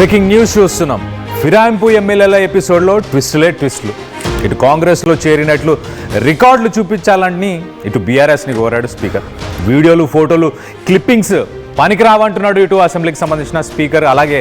Breaking news చూస్తున్నాం. ఫిరాయింపు ఎమ్మెల్యేల ఎపిసోడ్లో ట్విస్టులు. ఇటు కాంగ్రెస్లో చేరినట్లు రికార్డులు చూపించాలని ఇటు బీఆర్ఎస్ని కోరాడు స్పీకర్. వీడియోలు, ఫోటోలు, క్లిప్పింగ్స్ పనికిరావంటున్నాడు ఇటు అసెంబ్లీకి సంబంధించిన స్పీకర్. అలాగే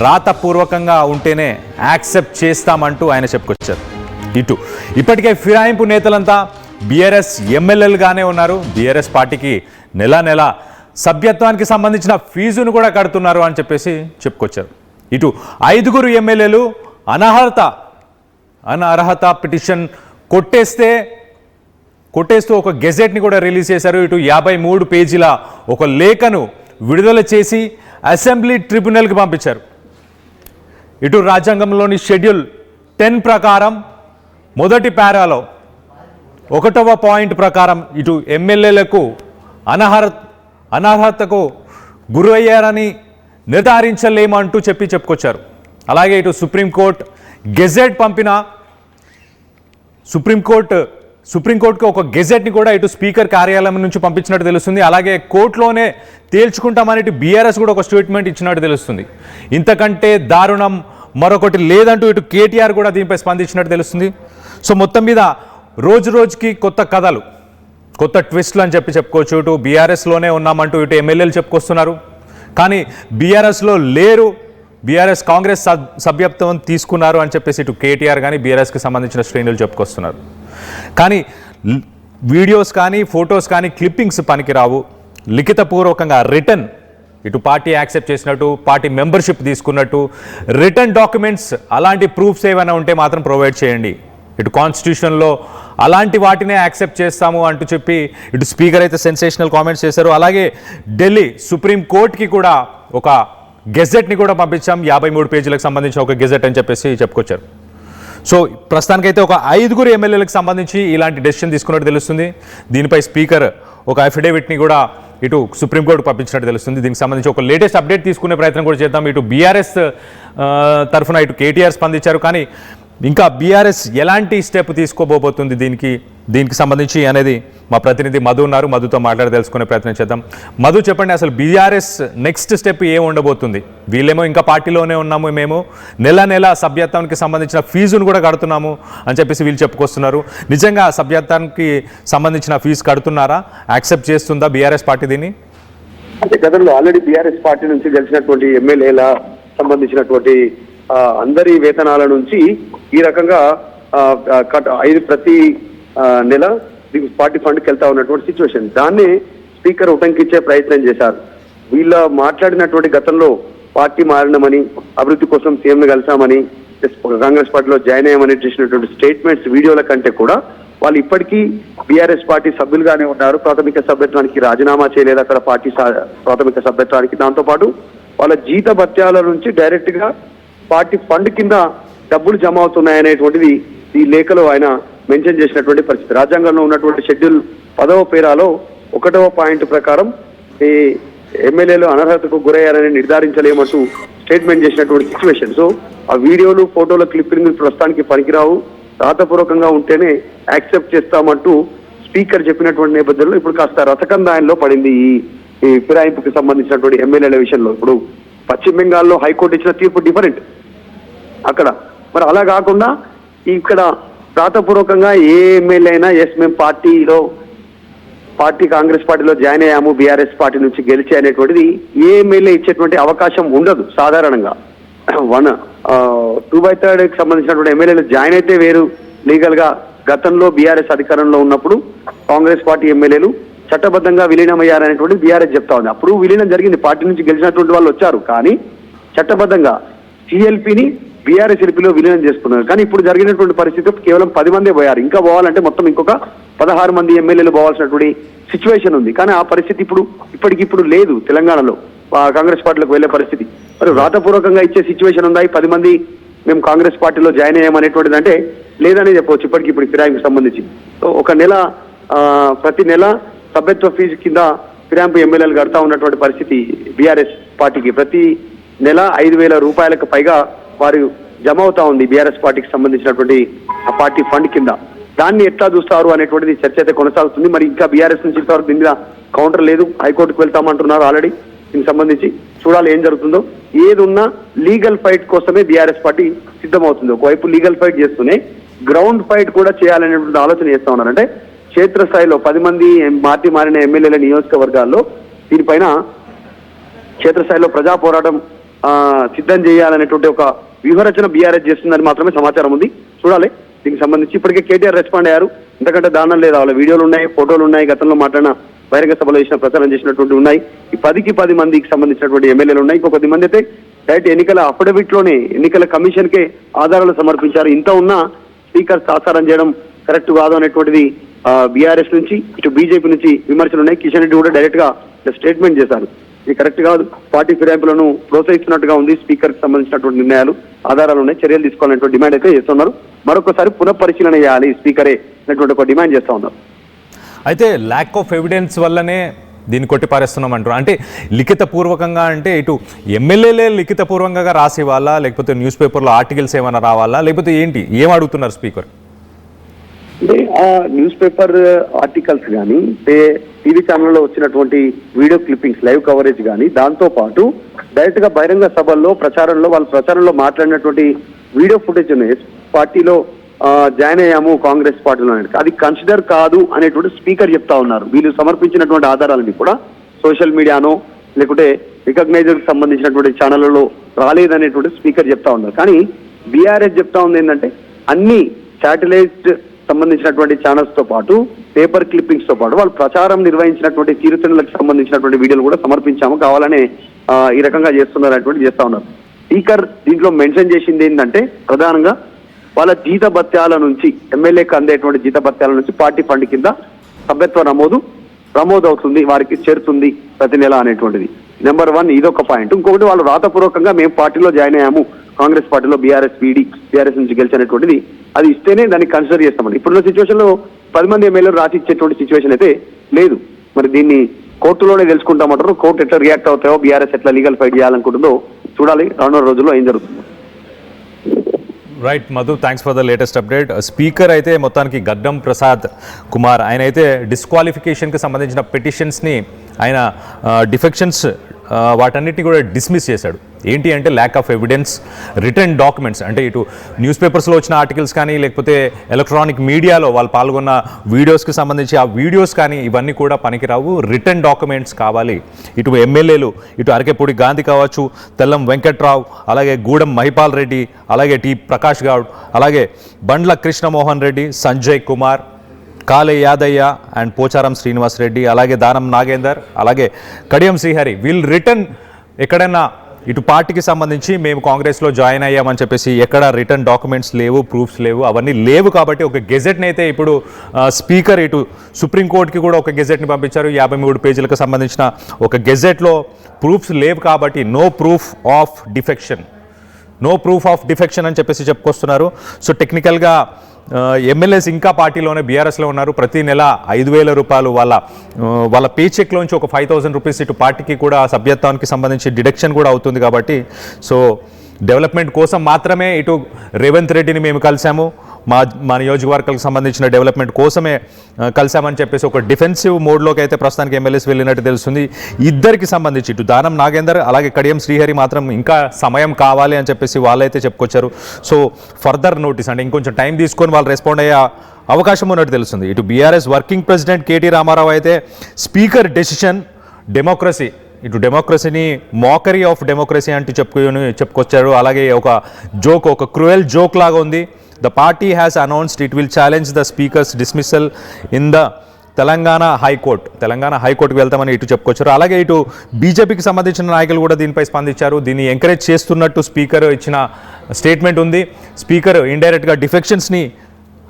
రాతపూర్వకంగా ఉంటేనే యాక్సెప్ట్ చేస్తామంటూ ఆయన చెప్పుకొచ్చారు. ఇటు ఇప్పటికే ఫిరాయింపు నేతలంతా బీఆర్ఎస్ ఎమ్మెల్యేలుగానే ఉన్నారు. బీఆర్ఎస్ పార్టీకి నెల సభ్యత్వానికి సంబంధించిన ఫీజును కూడా కడుతున్నారు అని చెప్పేసి చెప్పుకొచ్చారు. ఇటు 5 ఎమ్మెల్యేలు అనర్హత పిటిషన్ కొట్టేస్తూ ఒక గెజెట్ని కూడా రిలీజ్ చేశారు. ఇటు 53 పేజీల ఒక లేఖను విడుదల చేసి అసెంబ్లీ ట్రిబ్యునల్కి పంపించారు. ఇటు రాజ్యాంగంలోని షెడ్యూల్ 10 ప్రకారం మొదటి పారాలో 1వ పాయింట్ ప్రకారం ఇటు ఎమ్మెల్యేలకు అనర్హతకు గురయ్యారని నిర్ధారించలేమంటూ చెప్పుకొచ్చారు. అలాగే ఇటు సుప్రీంకోర్టు గెజెట్ పంపిన సుప్రీంకోర్టుకు ఒక గెజెట్ని కూడా ఇటు స్పీకర్ కార్యాలయం నుంచి పంపించినట్టు తెలుస్తుంది. అలాగే కోర్టులోనే తేల్చుకుంటామని ఇటు బీఆర్ఎస్ కూడా ఒక స్టేట్మెంట్ ఇచ్చినట్టు తెలుస్తుంది. ఇంతకంటే దారుణం మరొకటి లేదంటూ ఇటు కేటీఆర్ కూడా దీనిపై స్పందించినట్టు తెలుస్తుంది. సో మొత్తం మీద రోజుకి కొత్త కథలు, కొత్త ట్విస్టులు అని చెప్పుకోవచ్చు. ఇటు బీఆర్ఎస్లోనే ఉన్నామంటూ ఇటు ఎమ్మెల్యేలు చెప్పుకొస్తున్నారు. కానీ బీఆర్ఎస్లో లేరు, బీఆర్ఎస్ కాంగ్రెస్ సభ్యత్వం తీసుకున్నారు అని చెప్పేసి ఇటు కేటీఆర్ కానీ బీఆర్ఎస్కి సంబంధించిన శ్రేణులు చెప్పుకొస్తున్నారు. కానీ వీడియోస్ కానీ, ఫొటోస్ కానీ, క్లిప్పింగ్స్ పనికిరావు. లిఖితపూర్వకంగా రిటర్న్ ఇటు పార్టీ యాక్సెప్ట్ చేసినట్టు, పార్టీ మెంబర్షిప్ తీసుకున్నట్టు రిటర్న్ డాక్యుమెంట్స్, అలాంటి ప్రూఫ్స్ ఏమైనా ఉంటే మాత్రం ప్రొవైడ్ చేయండి. ఇటు కాన్స్టిట్యూషన్లో అలాంటి వాటినే యాక్సెప్ట్ చేస్తాము అంటూ చెప్పి ఇటు స్పీకర్ అయితే సెన్సేషనల్ కామెంట్స్ చేశారు. అలాగే ఢిల్లీ సుప్రీంకోర్టుకి కూడా ఒక గెజెట్ని కూడా పంపించాం, 53 పేజీలకు సంబంధించిన ఒక గెజెట్ అని చెప్పేసి చెప్పుకొచ్చారు. సో ప్రస్తుతానికైతే ఒక 5 ఎమ్మెల్యేలకు సంబంధించి ఇలాంటి డెసిషన్ తీసుకున్నట్టు తెలుస్తుంది. దీనిపై స్పీకర్ ఒక అఫిడేవిట్ని కూడా ఇటు సుప్రీంకోర్టు పంపించినట్టు తెలుస్తుంది. దీనికి సంబంధించి ఒక లేటెస్ట్ అప్డేట్ తీసుకునే ప్రయత్నం కూడా చేద్దాం. ఇటు బీఆర్ఎస్ తరఫున ఇటు కేటీఆర్ స్పందించారు. కానీ ఇంకా బీఆర్ఎస్ ఎలాంటి స్టెప్ తీసుకోబోతుంది దీనికి సంబంధించి అనేది మా ప్రతినిధి మధు ఉన్నారు. మధుతో మాట్లాడి తెలుసుకునే ప్రయత్నం చేద్దాం. మధు, చెప్పండి, అసలు బీఆర్ఎస్ నెక్స్ట్ స్టెప్ ఏం ఉండబోతుంది? వీళ్ళేమో ఇంకా పార్టీలోనే ఉన్నాము, మేము నెల సభ్యత్వానికి సంబంధించిన ఫీజును కూడా కడుతున్నాము అని చెప్పేసి వీళ్ళు చెప్పుకొస్తున్నారు. నిజంగా సభ్యత్వానికి సంబంధించిన ఫీజు కడుతున్నారా? యాక్సెప్ట్ చేస్తుందా బీఆర్ఎస్ పార్టీ దీన్ని? అంటే గతంలో ఆల్రెడీ బీఆర్ఎస్ పార్టీ నుంచి గెలిచినటువంటి ఎమ్మెల్యేల సంబంధించినటువంటి అందరి వేతనాల నుంచి ఈ రకంగా ప్రతి నెల పార్టీ ఫండ్కి వెళ్తా ఉన్నటువంటి సిచ్యువేషన్, దాన్ని స్పీకర్ ఉటంకించే ప్రయత్నం చేశారు. వీళ్ళ మాట్లాడినటువంటి గతంలో పార్టీ మారినామని, అభివృద్ధి కోసం సీఎంను కలిసామని, కాంగ్రెస్ పార్టీలో జాయిన్ అయ్యామని చేసినటువంటి స్టేట్మెంట్స్ వీడియోల కంటే కూడా వాళ్ళు ఇప్పటికీ బీఆర్ఎస్ పార్టీ సభ్యులుగానే ఉన్నారు. ప్రాథమిక సభ్యత్వానికి రాజీనామా చేయలేదు అక్కడ పార్టీ ప్రాథమిక సభ్యత్వానికి. దాంతోపాటు వాళ్ళ జీత భత్యాల నుంచి డైరెక్ట్ గా పార్టీ ఫండ్ కింద డబ్బులు జమ అవుతున్నాయనేటువంటిది ఈ లేఖలో ఆయన మెన్షన్ చేసినటువంటి పరిస్థితి. రాజ్యాంగంలో ఉన్నటువంటి షెడ్యూల్ 10వ పేరాలో 1వ పాయింట్ ప్రకారం ఈ ఎమ్మెల్యేలు అనర్హతకు గురయ్యారని నిర్ధారించలేమంటూ స్టేట్మెంట్ చేసినటువంటి సిచ్యువేషన్. సో ఆ వీడియోలు, ఫోటోల క్లిప్పింగ్ ప్రస్తుతానికి పనికిరావు, రాతపూర్వకంగా ఉంటేనే యాక్సెప్ట్ చేస్తామంటూ స్పీకర్ చెప్పినటువంటి నేపథ్యంలో ఇప్పుడు కాస్త రథకందాయంలో పడింది ఈ ఫిరాయింపుకి సంబంధించినటువంటి ఎమ్మెల్యేల విషయంలో. ఇప్పుడు పశ్చిమ బెంగాల్లో హైకోర్టు ఇచ్చిన తీర్పు డిఫరెంట్ అక్కడ. మరి అలా కాకుండా ఇక్కడ రాతపూర్వకంగా ఏ ఎమ్మెల్యే అయినా ఎస్ మేము కాంగ్రెస్ పార్టీలో జాయిన్ అయ్యాము, బీఆర్ఎస్ పార్టీ నుంచి గెలిచి అనేటువంటిది ఏ ఎమ్మెల్యే ఇచ్చేటువంటి అవకాశం ఉండదు సాధారణంగా. 2/3కి సంబంధించినటువంటి ఎమ్మెల్యేలు జాయిన్ అయితే వేరు లీగల్ గా. గతంలో బీఆర్ఎస్ అధికారంలో ఉన్నప్పుడు కాంగ్రెస్ పార్టీ ఎమ్మెల్యేలు చట్టబద్ధంగా విలీనమయ్యారనేటువంటి బీఆర్ఎస్ చెప్తా ఉంది. అప్పుడు విలీనం జరిగింది, పార్టీ నుంచి గెలిచినటువంటి వాళ్ళు వచ్చారు, కానీ చట్టబద్ధంగా సిఎల్పిని బీఆర్ఎస్ ఎల్పీలో విలీనం చేసుకున్నారు. కానీ ఇప్పుడు జరిగినటువంటి పరిస్థితి కేవలం 10 మందే పోయారు. ఇంకా పోవాలంటే మొత్తం ఇంకొక 16 మంది ఎమ్మెల్యేలు పోవాల్సినటువంటి సిచ్యువేషన్ ఉంది. కానీ ఆ పరిస్థితి ఇప్పటికిప్పుడు లేదు తెలంగాణలో కాంగ్రెస్ పార్టీలోకి వెళ్లే పరిస్థితి. మరి రాతపూర్వకంగా ఇచ్చే సిచ్యువేషన్ ఉందా? 10 మంది మేము కాంగ్రెస్ పార్టీలో జాయిన్ అయ్యామనేటువంటిది అంటే లేదని చెప్పవచ్చు ఇప్పటికిప్పుడు ఫిరాయింపుకి సంబంధించి. సో ఒక నెల ప్రతి నెల సభ్యత్వ ఫీజు కింద ఫిరాయింపు ఎమ్మెల్యేలు కడతా ఉన్నటువంటి పరిస్థితి బీఆర్ఎస్ పార్టీకి. ప్రతి నెల 5,000 రూపాయలకు పైగా వారు జమ అవుతా ఉంది బీఆర్ఎస్ పార్టీకి సంబంధించినటువంటి ఆ పార్టీ ఫండ్ కింద. దాన్ని ఎట్లా చూస్తారు అనేటువంటిది చర్చ అయితే కొనసాగుతుంది. మరి ఇంకా బీఆర్ఎస్ నుంచి ఇంతవరకు దీని మీద కౌంటర్ లేదు, హైకోర్టుకు వెళ్తామంటున్నారు ఆల్రెడీ. దీనికి సంబంధించి చూడాలి ఏం జరుగుతుందో. ఏది ఉన్నా లీగల్ ఫైట్ కోసమే బీఆర్ఎస్ పార్టీ సిద్ధమవుతుంది. ఒకవైపు లీగల్ ఫైట్ చేస్తూనే గ్రౌండ్ ఫైట్ కూడా చేయాలనేటువంటి ఆలోచన చేస్తా ఉన్నారు. అంటే క్షేత్రస్థాయిలో 10 మంది మారిన ఎమ్మెల్యేల నియోజకవర్గాల్లో దీనిపైన క్షేత్రస్థాయిలో ప్రజా పోరాటం సిద్ధం చేయాలనేటువంటి ఒక వ్యూహరచన బీఆర్ఎస్ చేస్తుందని మాత్రమే సమాచారం ఉంది. చూడాలి దీనికి సంబంధించి. ఇప్పటికే కేటీఆర్ రెస్పాండ్ అయ్యారు. ఎందుకంటే దానం లేదా వాళ్ళ వీడియోలు ఉన్నాయి, ఫోటోలు ఉన్నాయి, గతంలో మాట్లాడిన బహిరంగ సభలో చేసిన ప్రచారం చేసినటువంటి ఉన్నాయి. ఈ 10 మందికి సంబంధించినటువంటి ఎమ్మెల్యేలు ఉన్నాయి. ఇంకో 10 మంది అయితే డైరెక్ట్ ఎన్నికల అఫిడవిట్ లోనే ఎన్నికల కమిషన్ కే ఆధారాలు సమర్పించారు. ఇంత ఉన్నా స్పీకర్ తాసారం చేయడం కరెక్ట్ కాదు అనేటువంటిది బీఆర్ఎస్ నుంచి ఇటు బీజేపీ నుంచి విమర్శలు ఉన్నాయి. కిషన్ రెడ్డి కూడా డైరెక్ట్ గా స్టేట్మెంట్ చేశారు, ఇది కరెక్ట్ కాదు, పార్టీ ఫిరాయింపులను ప్రోత్సహిస్తున్నట్టుగా ఉంది, స్పీకర్ కి సంబంధించినటువంటి నిర్ణయాలు ఆధారాలు ఉన్నాయి, చర్యలు తీసుకోవాలనేటువంటి డిమాండ్ అయితే చేస్తున్నారు. మరొకసారి పునఃపరిశీలన చేయాలి స్పీకరే అనేటువంటి ఒక డిమాండ్ చేస్తా ఉన్నారు. అయితే ల్యాక్ ఆఫ్ ఎవిడెన్స్ వల్లనే దీన్ని కొట్టిపారేస్తున్నాం అంటారు. అంటే లిఖితపూర్వకంగా అంటే ఇటు ఎమ్మెల్యేలే లిఖితపూర్వకంగా రాసి ఇవ్వాలా, లేకపోతే న్యూస్ పేపర్లో ఆర్టికల్స్ ఏమైనా రావాలా, లేకపోతే ఏంటి ఏం అడుగుతున్నారు స్పీకర్? అంటే ఆ న్యూస్ పేపర్ ఆర్టికల్స్ కానీ టీవీ ఛానల్లో వచ్చినటువంటి వీడియో క్లిప్పింగ్స్, లైవ్ కవరేజ్ కానీ, దాంతో పాటు డైరెక్ట్ గా బహిరంగ సభల్లో ప్రచారంలో మాట్లాడినటువంటి వీడియో ఫుటేజ్ ఉన్నాయి. పార్టీలో జాయిన్ అయ్యాము కాంగ్రెస్ పార్టీలో, అది కన్సిడర్ కాదు అనేటువంటి స్పీకర్ చెప్తా ఉన్నారు. వీళ్ళు సమర్పించినటువంటి ఆధారాలని కూడా సోషల్ మీడియానో లేకుంటే రికగ్నైజర్ సంబంధించినటువంటి ఛానళ్లలో రాలేదనేటువంటి స్పీకర్ చెప్తా ఉన్నారు. కానీ బీఆర్ఎస్ చెప్తా ఉంది ఏంటంటే అన్ని శాటిలైట్ సంబంధించినటువంటి ఛానల్స్ తో పాటు పేపర్ క్లిప్పింగ్స్ తో పాటు వాళ్ళు ప్రచారం నిర్వహించినటువంటి తీరుతెన్నులకు సంబంధించినటువంటి వీడియోలు కూడా సమర్పించాము, కావాలనే ఈ రకంగా చేస్తున్నారు చేస్తా ఉన్నారు. స్పీకర్ దీంట్లో మెన్షన్ చేసింది ఏంటంటే ప్రధానంగా వాళ్ళ జీతభత్యాల నుంచి, ఎమ్మెల్యేకి అందేటువంటి జీతభత్యాల నుంచి పార్టీ ఫండ్ కింద సభ్యత్వ నమోదు అవుతుంది, వారికి చేరుతుంది ప్రతి నెల అనేటువంటిది. నెంబర్ 1 ఇదొక పాయింట్. ఇంకొకటి వాళ్ళు రాతపూర్వకంగా మేము పార్టీలో జాయిన్ అయ్యాము, కాంగ్రెస్ పార్టీలో బీఆర్ఎస్ నుంచి గెలిచినటువంటిది, అది ఇస్తేనే దాన్ని కన్సిడర్ చేస్తామని. ఇప్పుడున్న సిచ్యువేషన్ లో 10 మంది ఎమ్మెల్యేలు రాసి ఇచ్చేటువంటి సిచ్యువేషన్ అయితే లేదు. మరి దీన్ని కోర్టులోనే తెలుసుకుంటామంటారు. కోర్టు ఎట్లా రియాక్ట్ అవుతాయో, బీఆర్ఎస్ ఎట్లా లీగల్ ఫైట్ చేయాలనుకుంటుందో చూడాలి రానున్న రోజుల్లో ఏం జరుగుతుందో. Right Madhu, thanks for the latest update. Speaker అయితే మొత్తానికి గడ్డం ప్రసాద్ కుమార్ ఆయన అయితే డిస్క్వాలిఫికేషన్కి సంబంధించిన పిటిషన్స్ని ఆయన డిఫెక్షన్స్ వాటన్నిటిని కూడా డిస్మిస్ చేశాడు. ఏంటి అంటే lack of evidence, return documents, అంటే ఇటు న్యూస్ పేపర్స్లో వచ్చిన ఆర్టికల్స్ కానీ లేకపోతే ఎలక్ట్రానిక్ మీడియాలో వాళ్ళు పాల్గొన్న వీడియోస్కి సంబంధించి ఆ వీడియోస్ కానీ ఇవన్నీ కూడా పనికిరావు, రిటర్న్ డాక్యుమెంట్స్ కావాలి. ఇటు ఎమ్మెల్యేలు, ఇటు అరకెపూడి గాంధీ కావచ్చు, తెల్లం వెంకట్రావు, అలాగే గూడెం మహిపాల్ రెడ్డి, అలాగే టి ప్రకాష్ గౌడ్, అలాగే బండ్ల కృష్ణమోహన్ రెడ్డి, సంజయ్ కుమార్, కాలే యాదయ్య అండ్ పోచారం శ్రీనివాస్ రెడ్డి, అలాగే దానం నాగేందర్, అలాగే కడియం శ్రీహరి, వీళ్ళు రిటర్న్ ఎక్కడైనా ఇటు పార్టీకి సంబంధించి మేము కాంగ్రెస్లో జాయిన్ అయ్యామని చెప్పేసి ఎక్కడ రిటర్న్ డాక్యుమెంట్స్ లేవు, ప్రూఫ్స్ లేవు, అవన్నీ లేవు. కాబట్టి ఒక గెజెట్ని అయితే ఇప్పుడు స్పీకర్ ఇటు సుప్రీంకోర్టుకి కూడా ఒక గెజెట్ని పంపించారు. 53 పేజీలకు సంబంధించిన ఒక గెజెట్లో ప్రూఫ్స్ లేవు కాబట్టి నో ప్రూఫ్ ఆఫ్ డిఫెక్షన్ అని చెప్పేసి చెప్పుకొస్తున్నారు. సో టెక్నికల్గా ఎమ్మెల్యేస్ ఇంకా పార్టీలోనే బీఆర్ఎస్లో ఉన్నారు. ప్రతి నెల 5,000 రూపాయలు వాళ్ళ పే చెక్లోంచి ఒక 5,000 రూపీస్ ఇటు పార్టీకి కూడా సభ్యత్వానికి సంబంధించి డిడక్షన్ కూడా అవుతుంది. కాబట్టి సో డెవలప్మెంట్ కోసం మాత్రమే ఇటు రేవంత్ రెడ్డిని మేము కలిసాము, మా నియోజకవర్గాలకు సంబంధించిన డెవలప్మెంట్ కోసమే కలిసామని చెప్పేసి ఒక డిఫెన్సివ్ మోడ్లోకి అయితే ప్రస్తుతానికి ఎమ్మెల్యేస్ వెళ్ళినట్టు తెలుస్తుంది. ఇద్దరికి సంబంధించి ఇటు దానం నాగేందర్ అలాగే కడియం శ్రీహరి మాత్రం ఇంకా సమయం కావాలి అని చెప్పేసి వాళ్ళైతే చెప్పుకొచ్చారు. సో ఫర్దర్ నోటీస్ అంటే ఇంకొంచెం టైం తీసుకొని వాళ్ళు రెస్పాండ్ అయ్యే అవకాశం ఉన్నట్టు తెలుస్తుంది. ఇటు బీఆర్ఎస్ వర్కింగ్ ప్రెసిడెంట్ కేటీ రామారావు అయితే స్పీకర్ డెసిషన్ డెమోక్రసీని మాకరీ ఆఫ్ డెమోక్రసీ అంటూ చెప్పుకొచ్చారు. అలాగే ఒక క్రూయల్ జోక్ లాగా ఉంది. The party has announced it will challenge the speaker's dismissal in the Telangana హైకోర్టుకి వెళ్తామని ఇటు చెప్పుకొచ్చారు. అలాగే ఇటు బీజేపీకి సంబంధించిన నాయకులు కూడా దీనిపై స్పందించారు. దీన్ని ఎంకరేజ్ చేస్తున్నట్టు స్పీకర్ ఇచ్చిన స్టేట్మెంట్ ఉంది. స్పీకర్ ఇండైరెక్ట్గా డిఫెక్షన్స్ని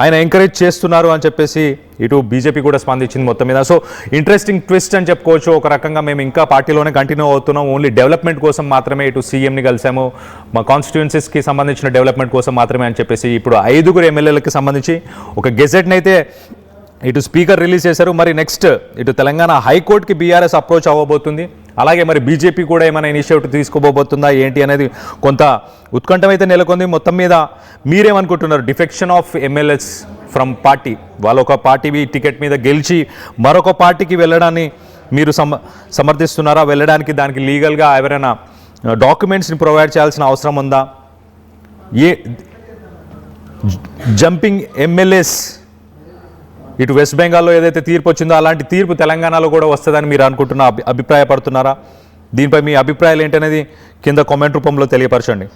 ఆయన ఎంకరేజ్ చేస్తున్నారు అని చెప్పేసి ఇటు బీజేపీ కూడా స్పందించింది మొత్తం మీద. సో ఇంట్రెస్టింగ్ ట్విస్ట్ అని చెప్పుకోవచ్చు. ఒక రకంగా మేము ఇంకా పార్టీలోనే కంటిన్యూ అవుతున్నాం, ఓన్లీ డెవలప్మెంట్ కోసం మాత్రమే ఇటు సీఎంని కలిసాము, మా కాన్స్టిట్యుయెన్సీస్కి సంబంధించిన డెవలప్మెంట్ కోసం మాత్రమే అని చెప్పేసి ఇప్పుడు 5 ఎమ్మెల్యేలకు సంబంధించి ఒక గెజెట్ని అయితే ఇటు స్పీకర్ రిలీజ్ చేశారు. మరి నెక్స్ట్ ఇటు తెలంగాణ హైకోర్టుకి బీఆర్ఎస్ అప్రోచ్ అవ్వబోతుంది. అలాగే మరి బీజేపీ కూడా ఏమైనా ఇనిషియేటివ్ తీసుకోబోతుందా ఏంటి అనేది కొంత ఉత్కంఠం అయితే నెలకొంది. మొత్తం మీద మీరేమనుకుంటున్నారు? Defection of MLAs from party, వాళ్ళు ఒక పార్టీ టికెట్ మీద గెలిచి మరొక పార్టీకి వెళ్ళడాన్ని మీరు సమర్థిస్తున్నారా? వెళ్ళడానికి దానికి లీగల్గా ఎవరైనా డాక్యుమెంట్స్ని ప్రొవైడ్ చేయాల్సిన అవసరం ఉందా? జంపింగ్ ఎమ్మెల్యేస్ ఇటు వెస్ట్ బెంగాల్లో ఏదైతే తీర్పు వచ్చిందో అలాంటి తీర్పు తెలంగాణలో కూడా వస్తుందని మీరు అభిప్రాయపడుతున్నారా? దీనిపై మీ అభిప్రాయాలు ఏంటనేది కింద కామెంట్ రూపంలో తెలియపరచండి.